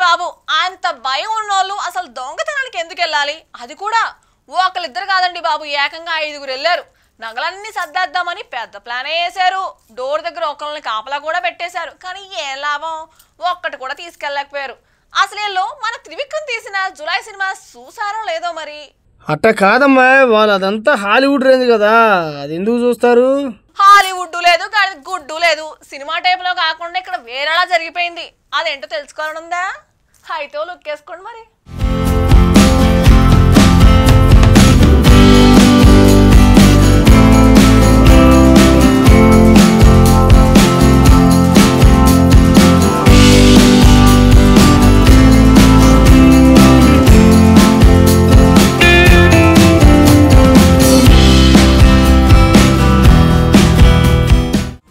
బాబు. అంత భయం ఉన్నోళ్ళు అసలు దొంగతనానికి ఎందుకు వెళ్ళాలి? అది కూడా ఒకళ్ళిద్దరు కాదండి బాబు, ఏకంగా 5గురు వెళ్ళారు. నగలన్నీ సర్దేద్దామని పెద్ద ప్లానే వేశారు. డోర్ దగ్గర ఒకళ్ళని కాపలా కూడా పెట్టేశారు. కానీ ఏం లాభం, ఒక్కటి కూడా తీసుకెళ్ళలేకపోయారు. అసలు వీళ్ళు మన త్రివిక్రమ్ తీసిన జులై సినిమా చూసారో లేదో మరి. అట్ట కాదమ్మా, వాళ్ళు అదంతా హాలీవుడ్ రేంజ్ కదా, అది ఎందుకు చూస్తారు? హాలీవుడ్ లేదు కానీ గుడ్డు లేదు. సినిమా టైప్ లో కాకుండా ఇక్కడ వేరేలా జరిగిపోయింది. అదేంటో తెలుసుకోవాలనుందా? అయితే లుక్ వేసుకోండి మరి.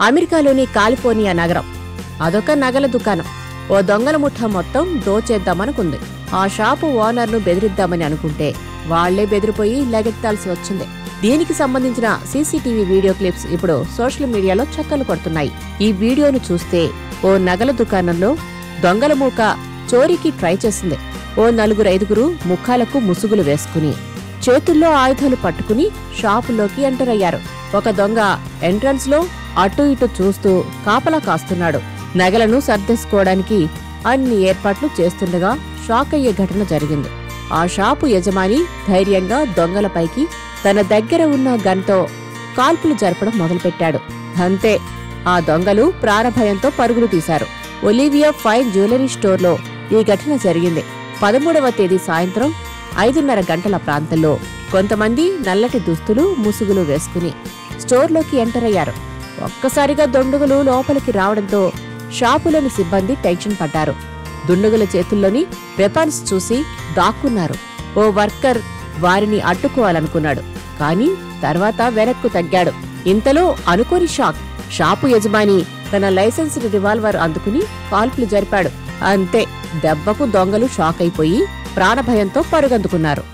అమెరికాలోని కాలిఫోర్నియా నగరం. అదొక నగల దుకాణం. ఓ దొంగల ముఠ మొత్తం దోచేద్దామనుకుంది. ఆ షాపు ఓనర్ను బెదిరిద్దామని అనుకుంటే వాళ్లే బెదిరిపోయి లెగెత్తాల్సి వచ్చింది. దీనికి సంబంధించిన సీసీటీవీ వీడియో క్లిప్స్ ఇప్పుడు సోషల్ మీడియాలో చక్కర్లు కొడుతున్నాయి. ఈ వీడియోను చూస్తే ఓ నగల దుకాణంలో దొంగల మూక చోరీకి ట్రై చేసింది. ఓ 4-5 ముఖాలకు ముసుగులు వేసుకుని చేతుల్లో ఆయుధాలు పట్టుకుని షాపులోకి ఎంటర్ అయ్యారు. ఒక దొంగ ఎంట్రన్స్ లో అటు ఇటు చూస్తూ కాపలా కాస్తున్నాడు. నగలను సర్దేసుకోవడానికి అన్ని ఏర్పాట్లు చేస్తుండగా షాక్ అయ్యే ఘటన జరిగింది. ఆ షాపు యజమాని ధైర్యంగా దొంగలపైకి తన దగ్గర ఉన్న గన్తో కాల్పులు జరపడం మొదలుపెట్టాడు. అంతే, ఆ దొంగలు ప్రాణభయంతో పరుగులు తీశారు. ఒలివియా ఫైన్ జ్యువెలరీ స్టోర్లో ఈ ఘటన జరిగింది. 13వ తేదీ సాయంత్రం 5:30 గంటల ప్రాంతంలో కొంతమంది నల్లటి దుస్తులు ముసుగులు వేసుకుని స్టోర్లోకి ఎంటర్ అయ్యారు. ఒక్కసారిగా దుండగులు లోపలికి రావడంతో షాపులోని సిబ్బంది టెన్షన్ పడ్డారు. దుండగుల చేతుల్లోని వెపన్స్ చూసి దాక్కున్నారు. ఓ వర్కర్ వారిని అడ్డుకోవాలనుకున్నాడు, కానీ తర్వాత వెనక్కు తగ్గాడు. ఇంతలో అనుకోని షాక్. షాపు యజమాని తన లైసెన్స్డ్ రివాల్వర్ అందుకుని కాల్పులు జరిపాడు. అంతే, దెబ్బకు దొంగలు షాక్ అయిపోయి ప్రాణభయంతో పరుగందుకున్నారు.